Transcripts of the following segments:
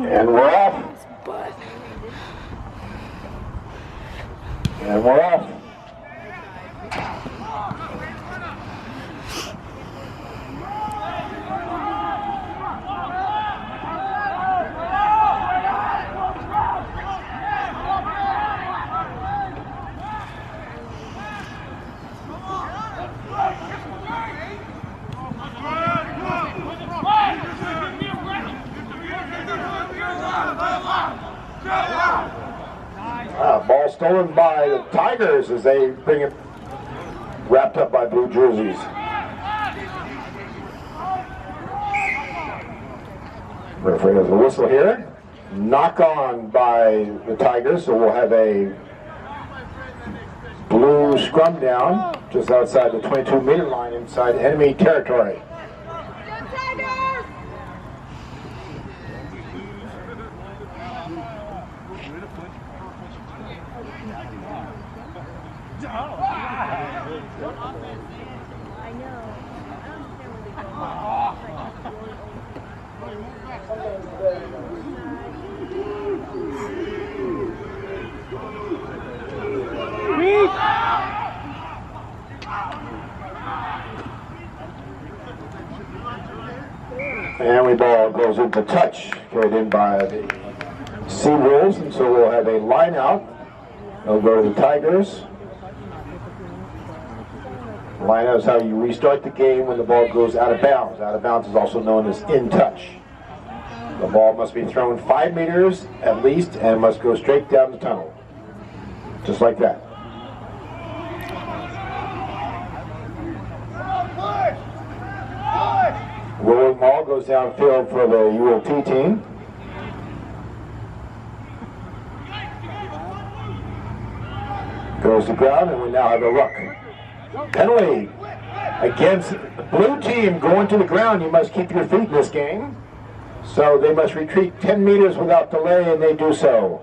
And we're off. And we're off. Ball stolen by the Tigers as they bring it wrapped up by blue jerseys. Referee has a whistle here. Knock on by the Tigers, so we'll have a blue scrum down just outside the 22-meter line inside enemy territory. And the ball goes into touch, carried in by the Seawolves, and so we'll have a line out. They'll go to the Tigers. Line out is how you restart the game when the ball goes out of bounds. Out of bounds is also known as in touch. The ball must be thrown 5 meters at least and must go straight down the tunnel. Just like that. Rolling ball goes downfield for the ULT team. Goes to ground, and we now have a ruck. Penalty against the blue team going to the ground. You must keep your feet in this game. So they must retreat 10 meters without delay, and they do so.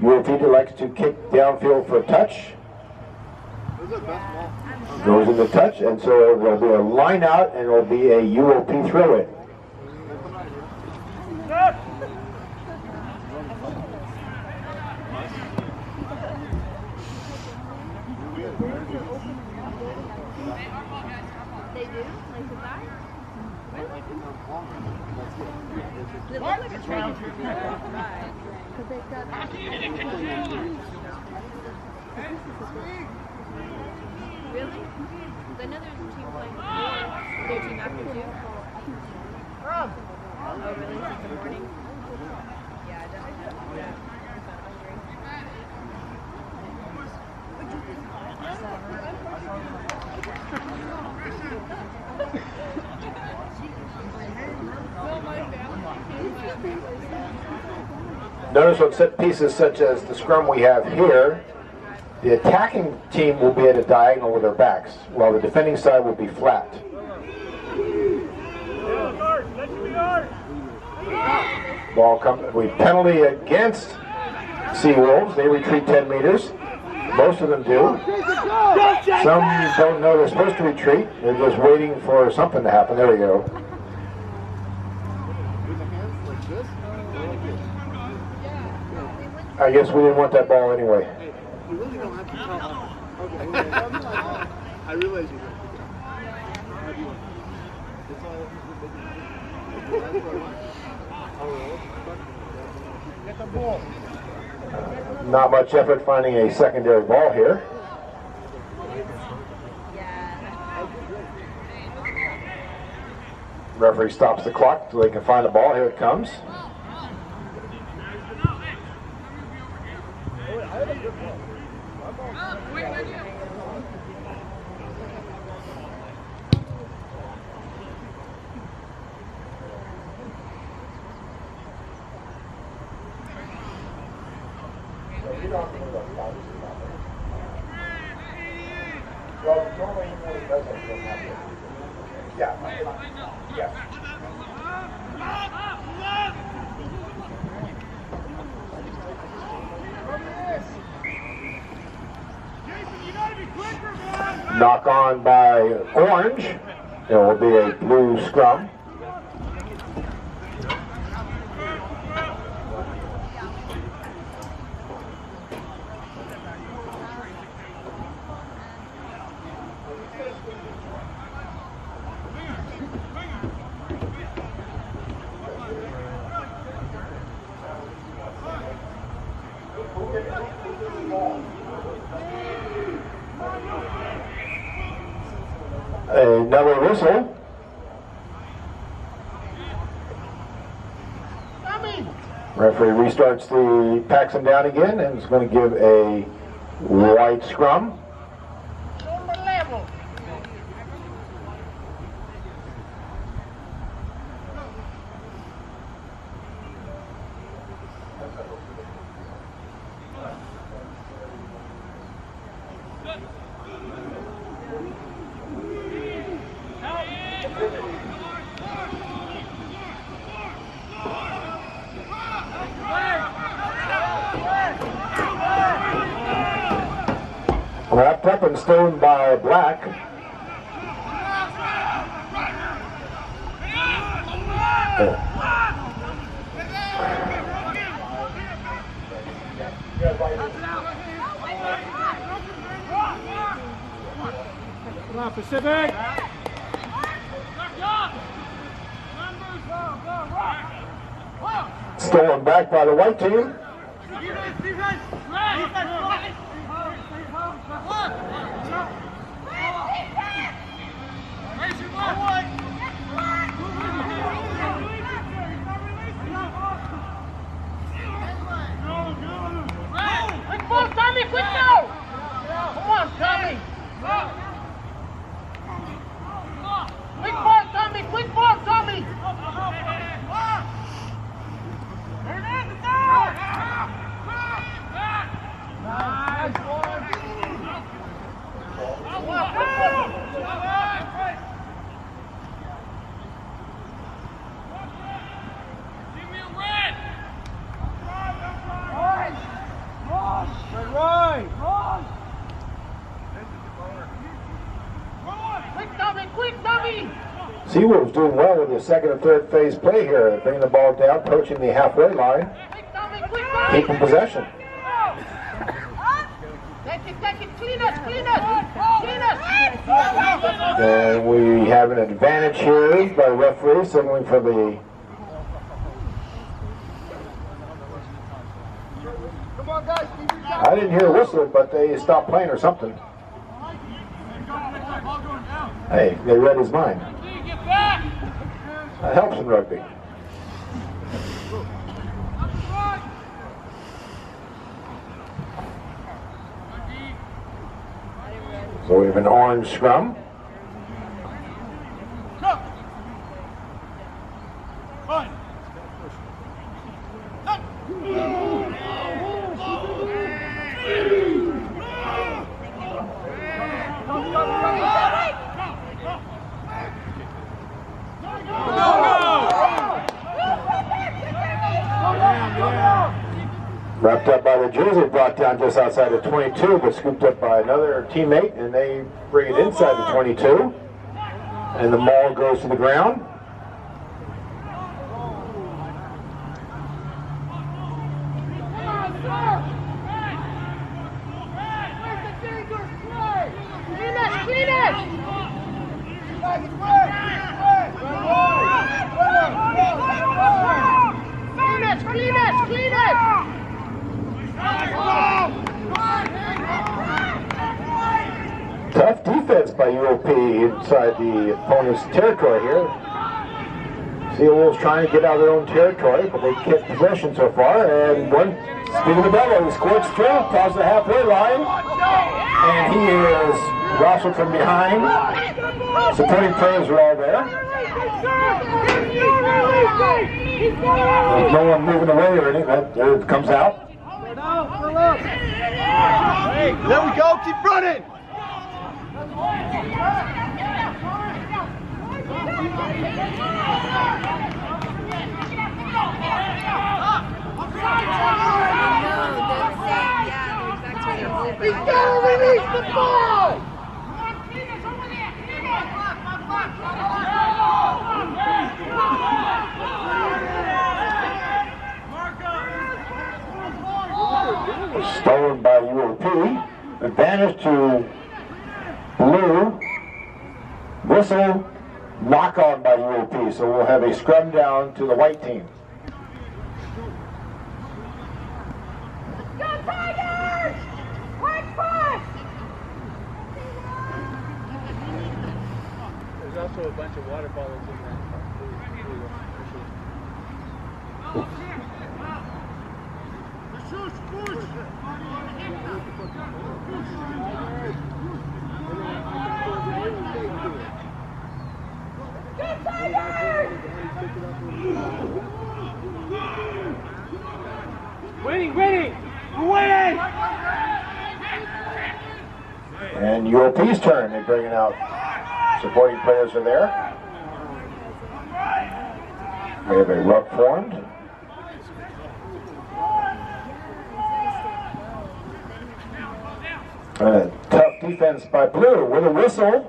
ULT elects to kick downfield for a touch. Goes into touch, and so there'll be a line out, and it'll be a ULP throw-in. Really? I know there's a team playing before. Their team after too. Oh, really? Since the morning? Yeah, definitely. Yeah. Notice on set pieces such as the scrum we have here, the attacking team will be at a diagonal with their backs, while the defending side will be flat. Ball comes with penalty against Seawolves. They retreat 10 meters. Most of them do. Some don't know they're supposed to retreat. They're just waiting for something to happen. There we go. I guess we didn't want that ball anyway. You really don't have to tell. Okay. I realize you don't. Get the ball. Not much effort finding a secondary ball here. Referee stops the clock so they can find the ball. Here it comes. Knock on by Orange. There will be a blue scrum. Another whistle. Referee restarts packs them down again, and is going to give a white scrum. Wrapped up and stolen by Black. Come on, Pacific! Stolen back by the white team. Quick ball, Tommy, quick now! Come on, Tommy! Quick ball, Tommy, quick ball, Tommy! Seawolves doing well with his second and third phase play here, bringing the ball down, approaching the halfway line, keeping possession. And we have an advantage here by the referee, signaling for the... I didn't hear a whistle, but they stopped playing or something. Hey, they read his mind. That helps in rugby. So we have an orange scrum. Wrapped up by the jersey, brought down just outside of 22, but scooped up by another teammate, and they bring it inside the 22. And the ball goes to the ground. Tough defense by UOP inside the opponent's territory here. Seawolves trying to get out of their own territory, but they kept possession so far. And one, Stephen DeBello, he squirts through, across the halfway line, and he is rustled from behind. Supporting players are all there. There's no one moving away or anything. There it comes out. There we go, keep running! He's gotta release the ball! Stolen by UOP. Advantage to blue. Whistle, knock on by UOP. So we'll have a scrum down to the white team. Go Tigers! Quick push! There's also a bunch of water bottles in that. Winning! We're winning! And UOP's turn. They're bringing out supporting players are there. We have a ruck formed. And a tough defense by Blue with a whistle.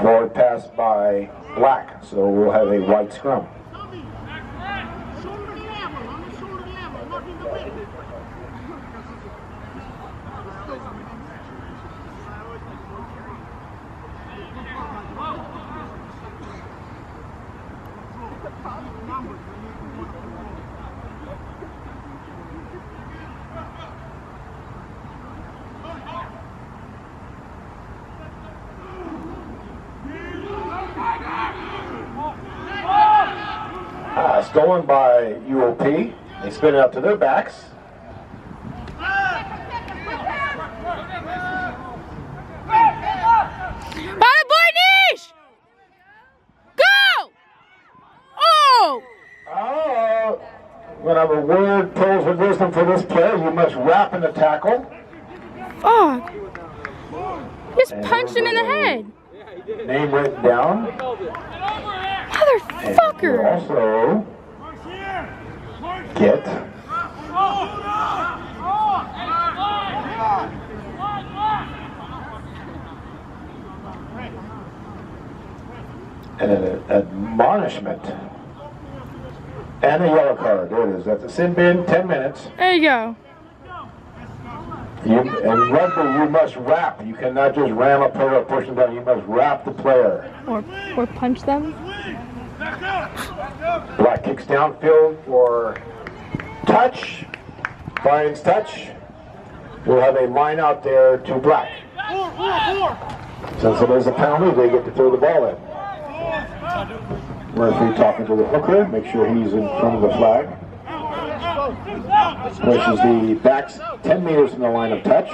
Forward pass by Black, so we'll have a white scrum. Stolen by UOP. They spin it up to their backs. Bada boy niche! Go! Oh! When I have a word pearls of wisdom for this player, you must wrap in the tackle. Fuck. Just punched him in the head. Name written down. Motherfucker. And also get an admonishment and a yellow card. There it is. That's a sin bin. 10 minutes. There you go. And rugby, you must wrap. You cannot just ram a player or push them down. You must wrap the player. Or punch them. Black kicks downfield for touch. Brian's touch. We'll have a line out there to Black. Since it is a penalty, they get to throw the ball in. Referee talking to the hooker. Make sure he's in front of the flag. Pushes the backs 10 meters from the line of touch.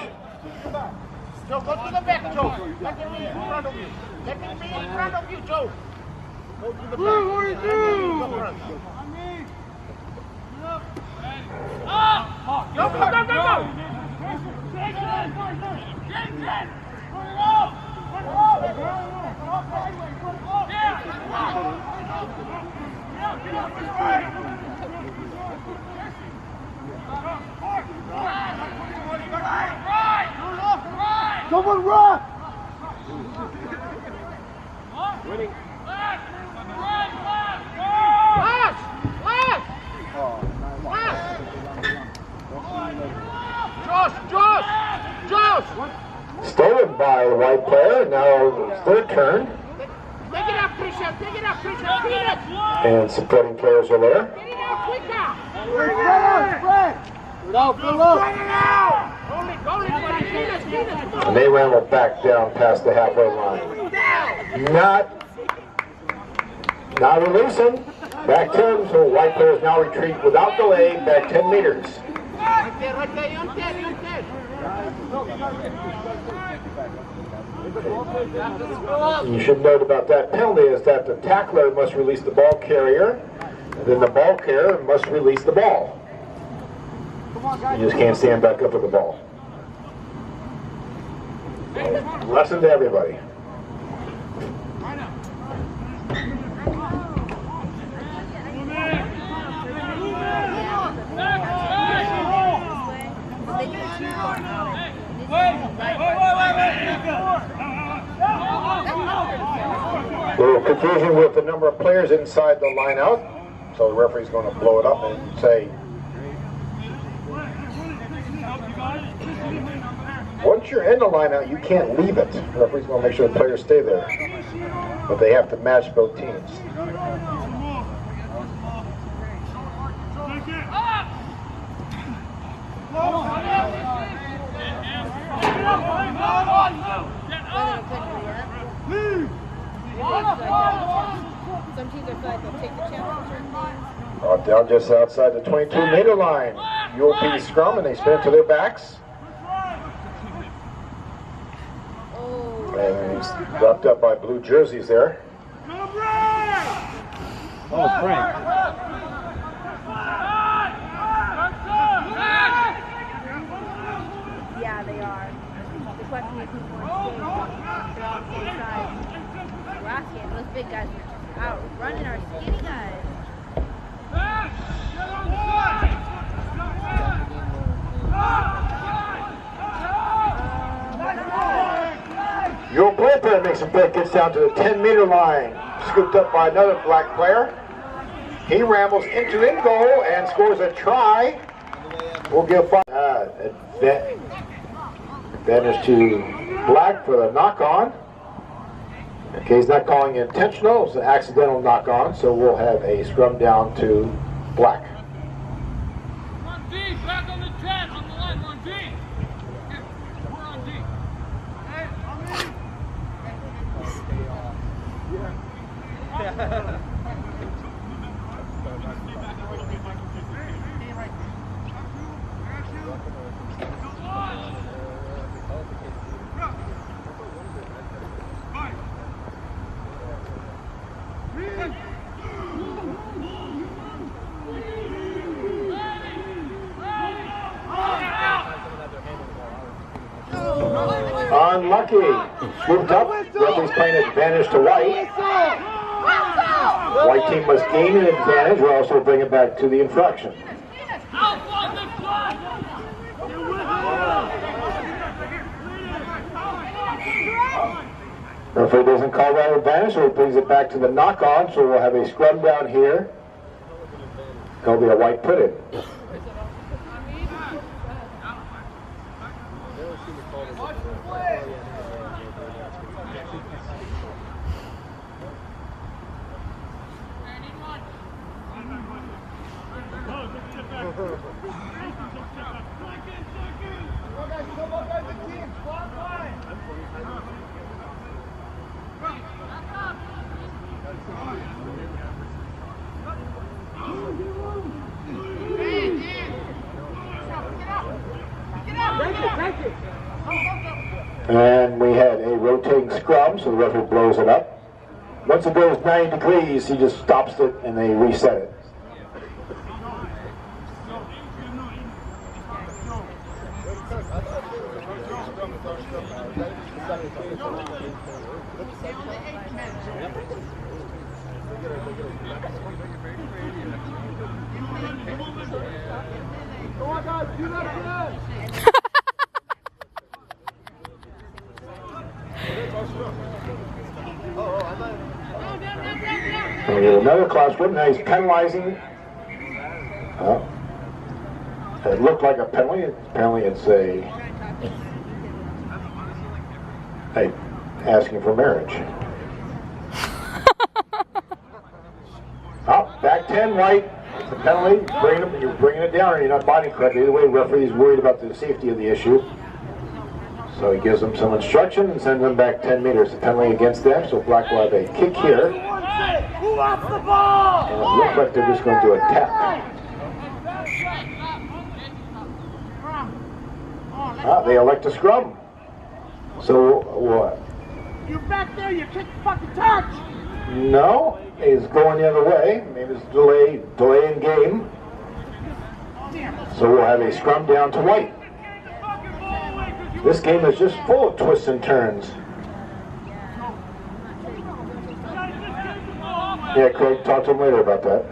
Joe, go to the back, Joe. Let me in front of you. Let me in front of you, Joe. Go to the back. Go front. Go, go, go, go, go. Come on, Ruck! Winning. Last! Josh! Stolen by the white player. Now it's their turn. Take it up, Christian. Take it up, Christian. And supporting players are there. Get it out quicker. And they ramble back down past the halfway line. Not releasing. Back 10, so white players now retreat without delay back 10 meters. Right there, you're dead. You should note about that penalty is that the tackler must release the ball carrier, and then the ball carrier must release the ball. You just can't stand back up with the ball. Lesson to everybody. A little confusion with the number of players inside the line out, so the referee's going to blow it up and say, once you're in the line out, you can't leave it. The referee's going to make sure the players stay there, but they have to match both teams. Some teams are like they'll take the challenge for things. Down just outside the 22-meter line. UOP scrum, and they spin it to their backs. And he's wrapped up by blue jerseys there. Oh, Frank. Yeah, they are. The question is who's going to stay. They're on the same side. Last game, those big guys were just out running our skinny guys. Your bullpen makes a pick, gets down to the 10-meter line. Scooped up by another black player. He rambles into in goal and scores a try. We'll give advantage to black for the knock-on. Okay, he's not calling it intentional, it's an accidental knock-on, so we'll have a scrum down to black. On D, back on the 10, on the line, we're on D. We're on D. Hey, on me. Unlucky. Moved up. Referee's playing advantage to white. White team must gain an advantage. We'll also bring it back to the infraction. Referee doesn't call that advantage, so he brings it back to the knock-on. So we'll have a scrum down here. It'll be a white put-in. And we had a rotating scrum, so the referee blows it up. Once it goes 90 degrees, he just stops it and they reset it. And we have another cross foot. Now he's penalizing. It looked like a penalty. Apparently it's asking for marriage. Back 10, white. It's a penalty. You're bringing it down, or you're not biting correctly. Either way, the referee is worried about the safety of the issue. So he gives them some instruction and sends them back 10 meters. A penalty against them, so black will have a kick here. Who wants the ball? And it looks like they're just going to do a tap. They elect a scrum. So what? You're back there, you kick the fucking touch. No, he's going the other way. Maybe it's delay in game. So we'll have a scrum down to white. This game is just full of twists and turns. Yeah, Craig, talk to him later about that.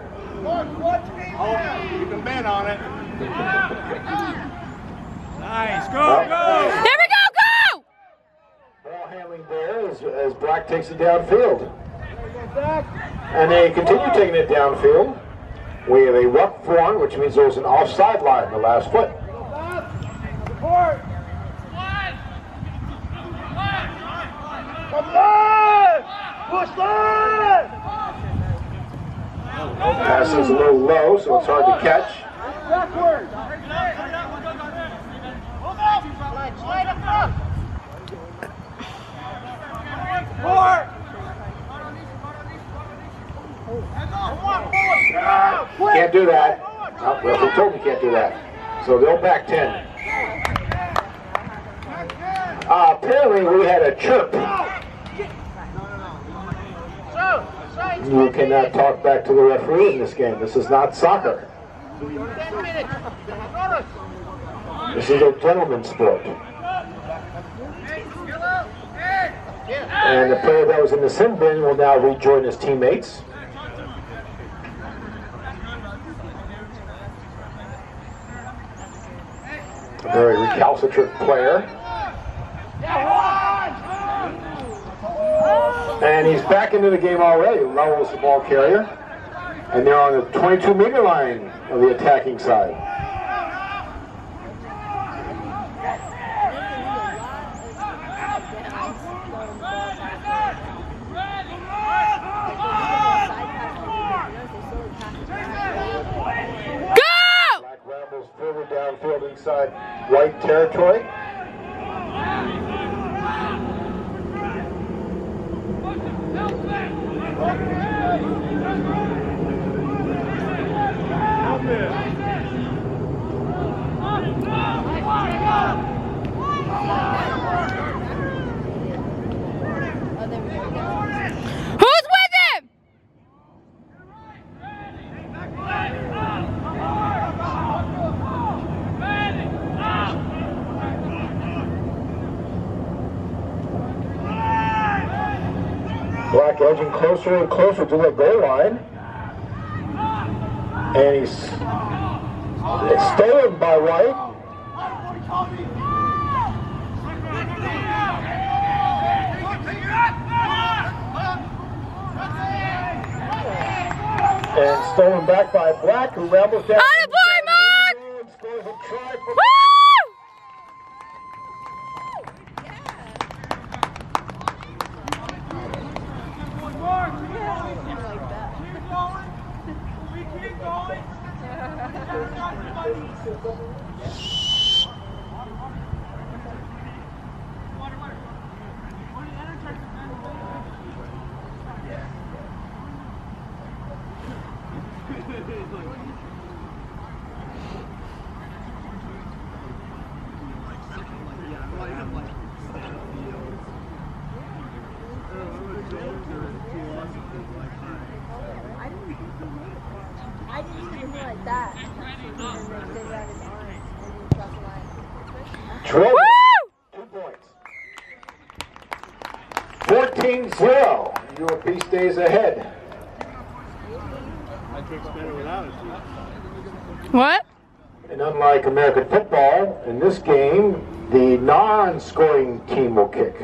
You can bet on it. Nice, go! There we go, go! Ball handling there as Black takes it downfield. And they continue taking it downfield. We have a ruck form, which means there's an offside line in the last foot. Support. Come on! Push line! Pass is a little low, so it's hard to catch. Backward! Slide up front! can't do that. Oh, well, we told him you can't do that. So they'll back 10. Apparently we had a chirp. You cannot talk back to the referee in this game. This is not soccer. 10 minutes. This is a gentleman's sport. And the player that was in the sin bin will now rejoin his teammates. A very recalcitrant player. And he's back into the game already. Levels the ball carrier. And they're on the 22-meter line of the attacking side. Black rambles further downfield inside white territory. Who's with him? Black edging closer and closer to the goal line. And he's stolen by White. And stolen back by Black, who rambles down. Attaboy, Mark! Scores a try for Woo! I didn't even know like that. Trevor, 2 points. 14-0. UOP stays ahead. What? And unlike American football, in this game, the non-scoring team will kick.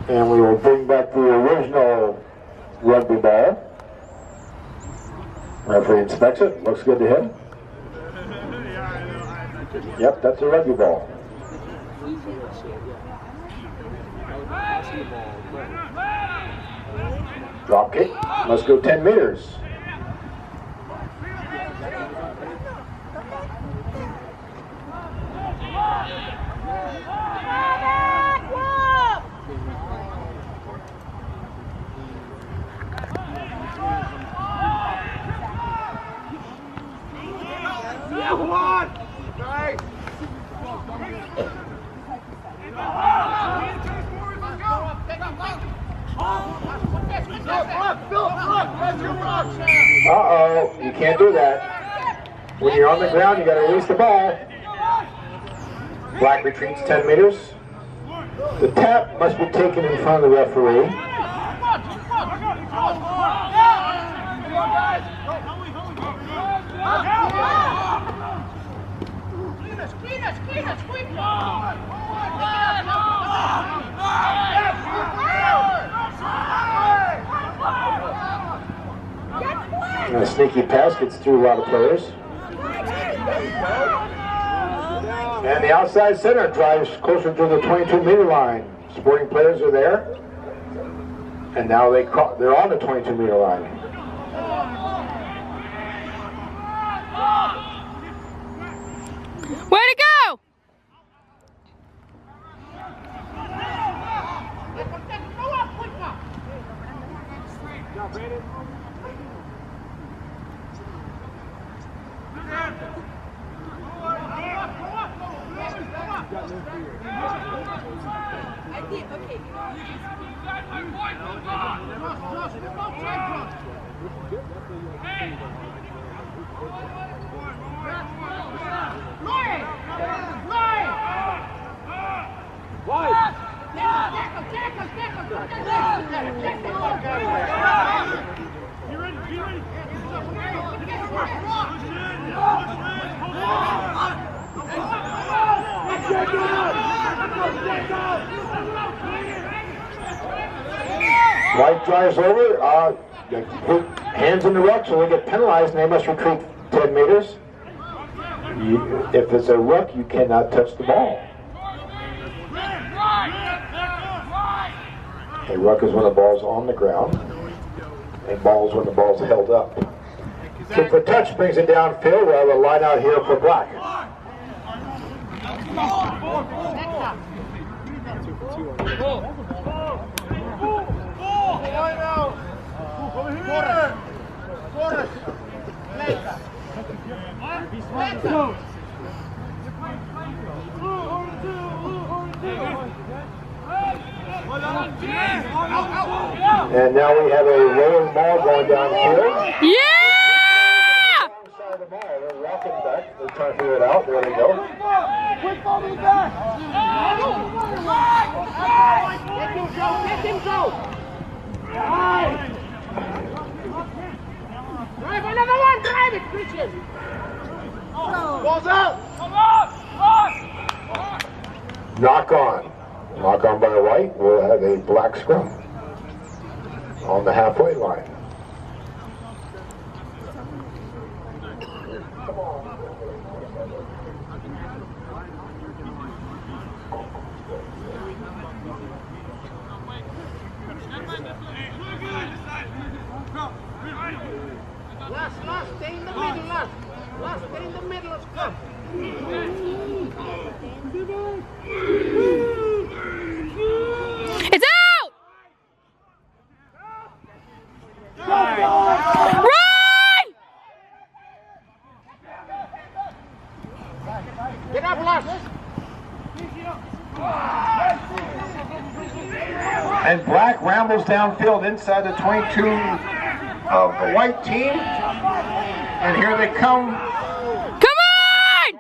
And we will bring back the original rugby ball. Referee inspects it. Looks good to him. Yep, that's a rugby ball. Drop kick. Must go 10 meters. Uh-oh, you can't do that. When you're on the ground, you got to release the ball. Black retreats 10 meters. The tap must be taken in front of the referee. And a sneaky pass gets through a lot of players. And the outside center drives closer to the 22-meter line. Sporting players are there. And now they're on the 22-meter line. Way to go! White drives over, hands in the ruck, so they get penalized and they must retreat 10 meters. If it's a ruck, you cannot touch the ball. A ruck is when the ball's on the ground. A ball is when the ball's held up. Kick for touch brings it downfield. We'll have a line out here for Black. And now we have a rolling ball going downfield. Yeah! Side of the ball. They're walking back. They're trying to figure it out. There they go. Quick ball to the back. Let him go. Let him go. Drive another one. Drive it, Christian. Ball's out. Knock on. Knock on by White. We'll have a Black scrum on the halfway line. Last, stay in the middle, last. Last, stay in the middle of scrum. It's out! Run! Get up, last. And Black rambles downfield inside the 22 of the White team. And here they come. Come on!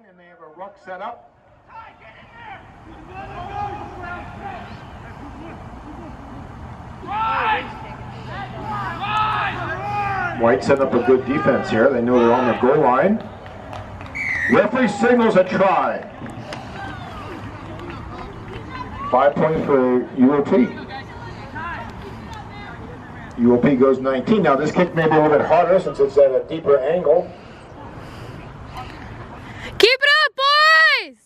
And they have a ruck set up. White set up a good defense here. They know they're on the goal line. Referee signals a try. 5 points for UOP. UOP goes 19. Now this kick may be a little bit harder since it's at a deeper angle. Keep it up, boys!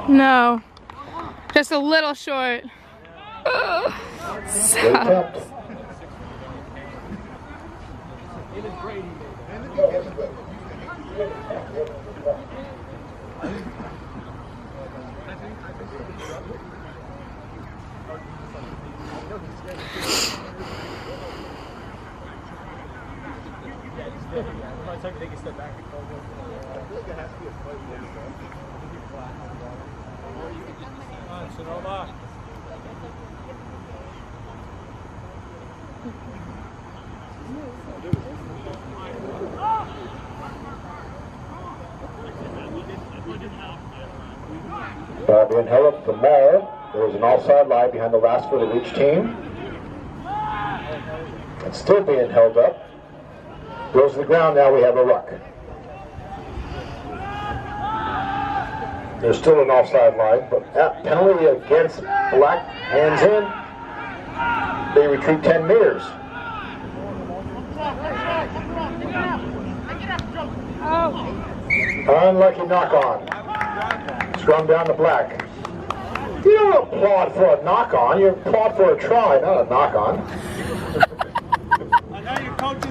No, just a little short. Sucks. Take a step back and call it. I feel like there has to be a fight there, so I think you're flat on the water. Or you could just come on, Sonoma. Ball being held up the maul. There was an offside line behind the last foot of each team. It's still being held up. Goes to the ground, now we have a ruck. There's still an offside line, but that penalty against Black, hands in. They retreat 10 meters. Unlucky knock on. Scrum down to Black. You don't applaud for a knock on, you applaud for a try, not a knock on.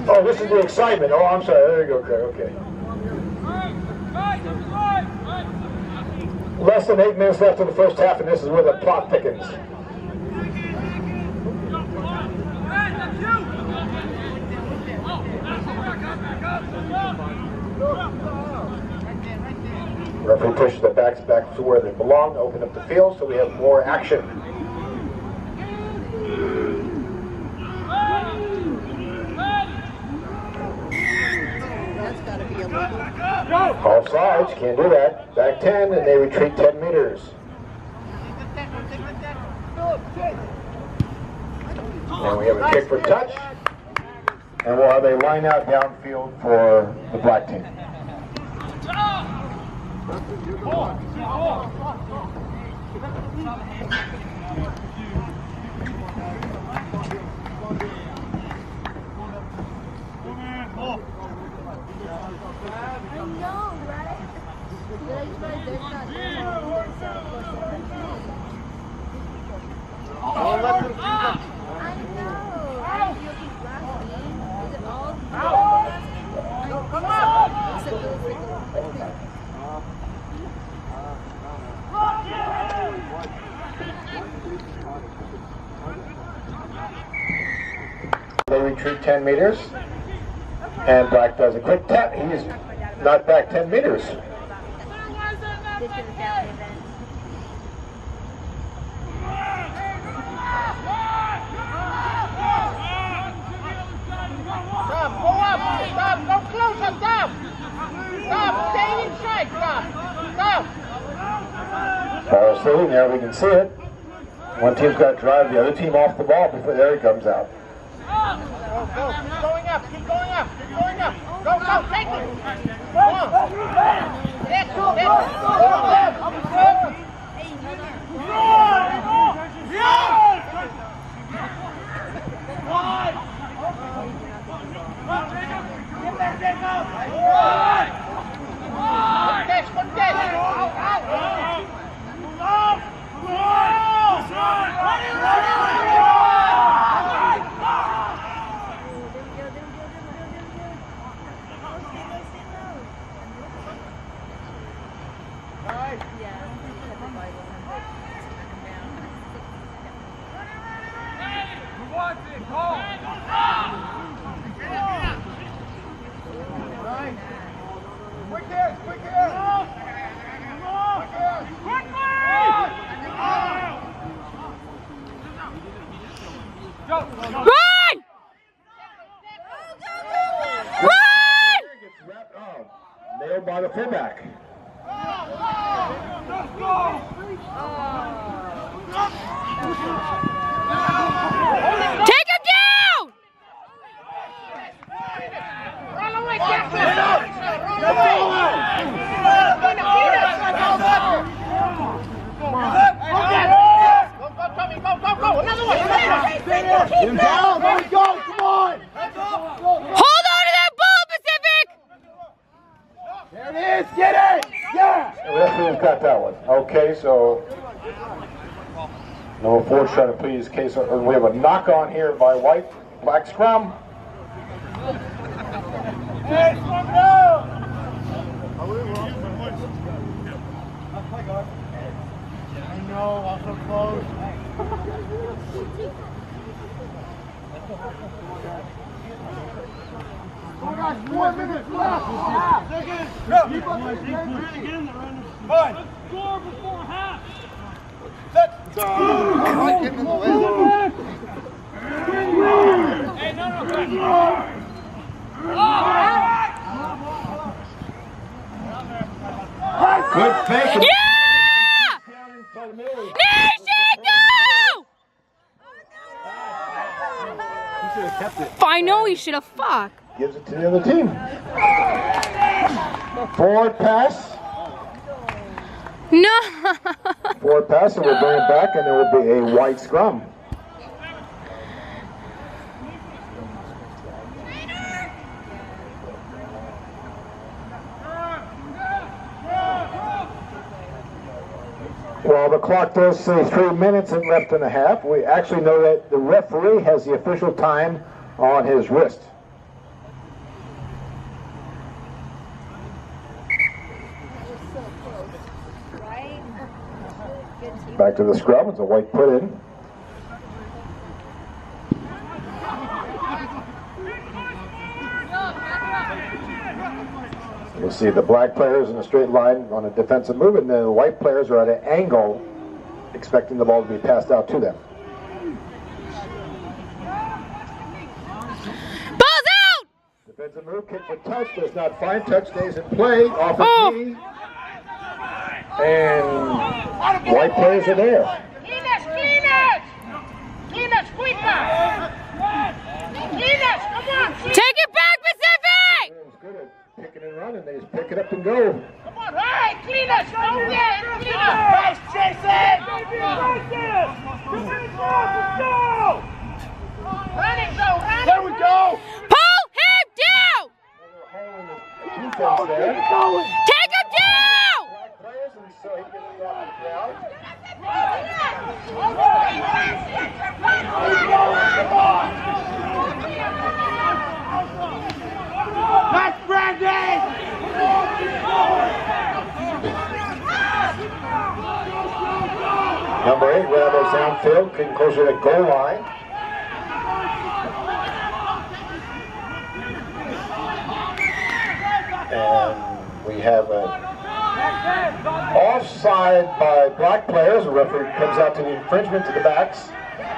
Oh, this is the excitement. Oh, I'm sorry. There you go, Craig. Okay. Less than 8 minutes left in the first half, and this is where the plot thickens. Referee pushes the backs back to where they belong to open up the field so we have more action. All sides, can't do that. Back 10, and they retreat 10 meters. And we have a kick for touch. And we'll have a line out downfield for the Black team. They retreat 10 meters, and Black does a quick tap. He's not back 10 meters. Stop, go closer, stop! Stop, stay inside, stop! Ball sitting there, we can see it. One team's got to drive the other team off the ball before there he comes out. Go, keep going up, keep going up, keep going up! Go, take it! Go on! That's Nailed by the fullback. Take him down! run away, go, another one! Him down, let me go, come on! Hold on to that ball, Pacific! There it is, get it! Yeah! The referee's got that one. Okay, so number 4 trying to plead his case. We have a knock on here by White. Black scrum. Hey, scrum down! I know, I'm so close. Oh gosh, 4 minutes left! Let's score before half. Let's go! Hey, no. Good fake. Yeah! kept it. I know he should have. Fuck. Gives it to the other team. Forward pass. No. Forward pass, and we'll bring it back, and there will be a white scrum. Well, the clock does say 3 minutes and left and a half. We actually know that the referee has the official time on his wrist. Back to the scrum. It's a white put in. You'll see the black players in a straight line on a defensive move, and the white players are at an angle, expecting the ball to be passed out to them. Ball's out! Defensive move, kick for touch, does not find. Touch stays in play, off his knee. And white players are there. Cleaners! Cleaners, quicker! Cleaners, come on! Take it back, Pacific! It's good at picking and running. They just pick it up and go. Come on, hey, cleaners, go there, cleaners! Nice, Jason! Run it, Joe, run it! There we go! Pull him down! Defense there. Take him down! Black players, and so he gets it off the ground. That's Brandon! Number 8, Rambo's downfield, getting closer to the goal line. And we have an offside by black players. The referee comes out to the infringement to the backs.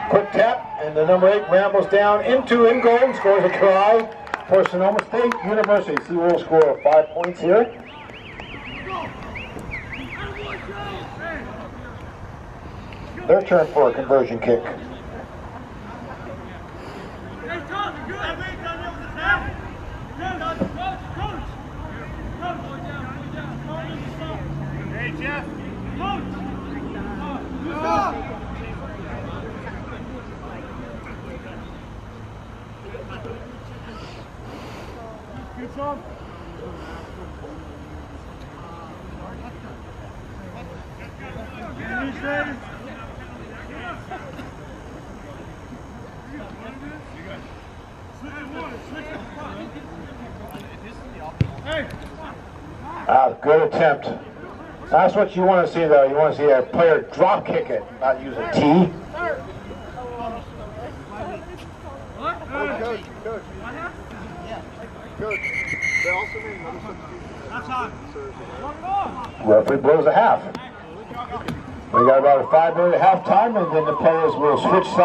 Quick tap, and the number 8 Rambo's down in goal and scores a try for Sonoma State University. See, we'll score 5 points here. Their turn for a conversion kick. Hey, Jeff. Good job. Good attempt. That's what you want to see, though. You want to see a player drop kick it, not use a tee. Coach. Coach, they also made another substitution. Referee blows a half. We got about a 5 minute halftime, and then the players will switch sides.